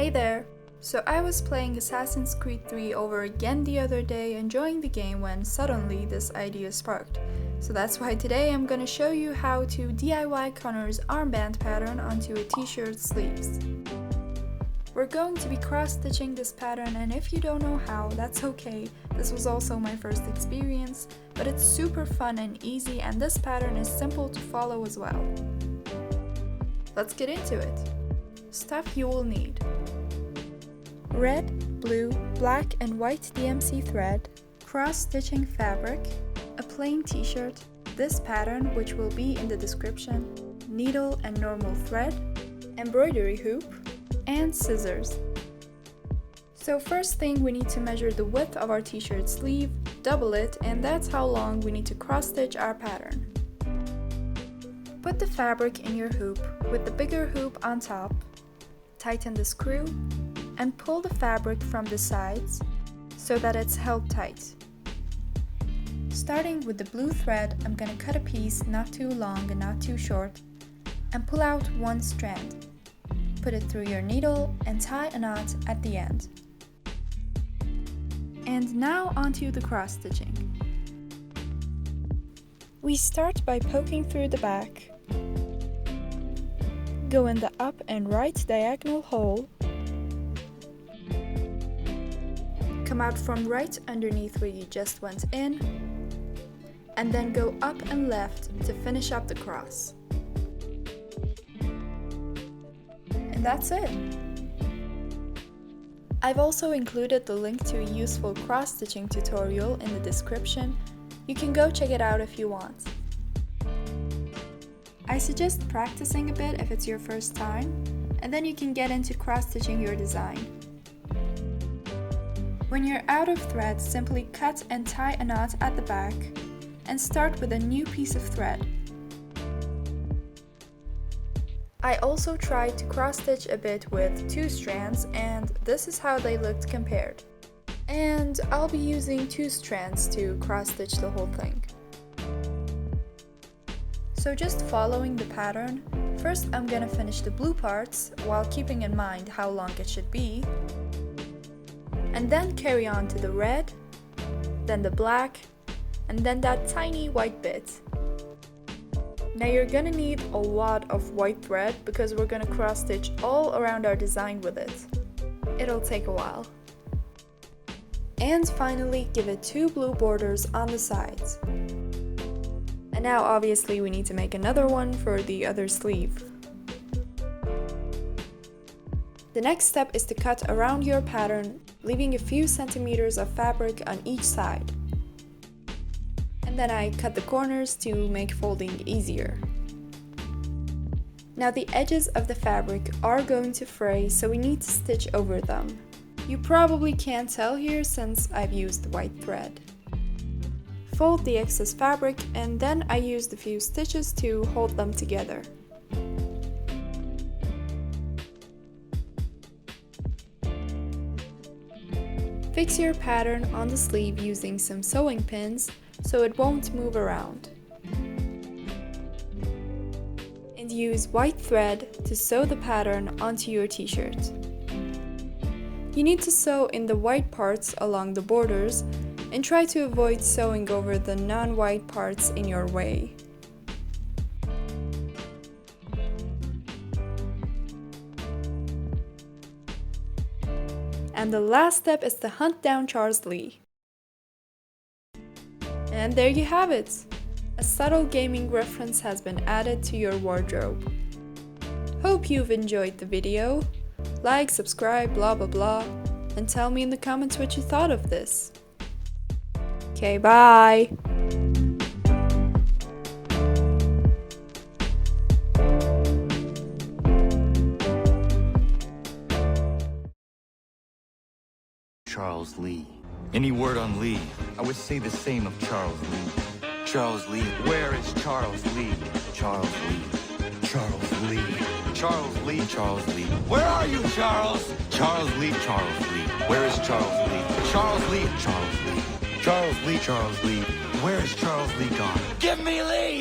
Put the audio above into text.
Hey there! So I was playing Assassin's Creed 3 over again the other day, enjoying the game when suddenly this idea sparked. So that's why today I'm gonna show you how to DIY Connor's armband pattern onto a t-shirt sleeves. We're going to be cross-stitching this pattern, and if you don't know how, that's okay. This was also my first experience, but it's super fun and easy, and this pattern is simple to follow as well. Let's get into it. Stuff you will need: red, blue, black and white DMC thread, cross-stitching fabric, a plain t-shirt, this pattern which will be in the description, needle and normal thread, embroidery hoop, and scissors. So first thing, we need to measure the width of our t-shirt sleeve, double it, and that's how long we need to cross-stitch our pattern. Put the fabric in your hoop with the bigger hoop on top, tighten the screw, and pull the fabric from the sides so that it's held tight. Starting with the blue thread, I'm gonna cut a piece not too long and not too short, and pull out one strand. Put it through your needle and tie a knot at the end. And now onto the cross stitching. We start by poking through the back. Go in the up and right diagonal hole. Come out from right underneath where you just went in, and then go up and left to finish up the cross. And that's it! I've also included the link to a useful cross-stitching tutorial in the description. You can go check it out if you want. I suggest practicing a bit if it's your first time, and then you can get into cross-stitching your design. When you're out of thread, simply cut and tie a knot at the back, and start with a new piece of thread. I also tried to cross-stitch a bit with two strands, and this is how they looked compared. And I'll be using two strands to cross-stitch the whole thing. So just following the pattern, first I'm gonna finish the blue parts while keeping in mind how long it should be, and then carry on to the red, then the black, and then that tiny white bit. Now you're gonna need a lot of white thread because we're gonna cross stitch all around our design with it. It'll take a while. And finally, give it two blue borders on the sides. And now obviously we need to make another one for the other sleeve. The next step is to cut around your pattern, leaving a few centimeters of fabric on each side. And then I cut the corners to make folding easier. Now the edges of the fabric are going to fray, so we need to stitch over them. You probably can't tell here since I've used white thread. Fold the excess fabric, and then I used a few stitches to hold them together. Fix your pattern on the sleeve using some sewing pins so it won't move around. And use white thread to sew the pattern onto your t-shirt. You need to sew in the white parts along the borders and try to avoid sewing over the non-white parts in your way. And the last step is to hunt down Charles Lee. And there you have it! A subtle gaming reference has been added to your wardrobe. Hope you've enjoyed the video. Like, subscribe, blah blah blah, and tell me in the comments what you thought of this. Okay, bye! Charles Lee. Any word on Lee? I would say the same of Charles Lee. Charles Lee. Where is Charles Lee? Charles Lee. Charles Lee. Charles Lee. Charles Lee. Where are you, Charles? Charles Lee. Charles Lee. Where is Charles Lee? Charles Lee. Charles Lee. Charles Lee. Charles Lee. Where is Charles Lee gone? Give me Lee!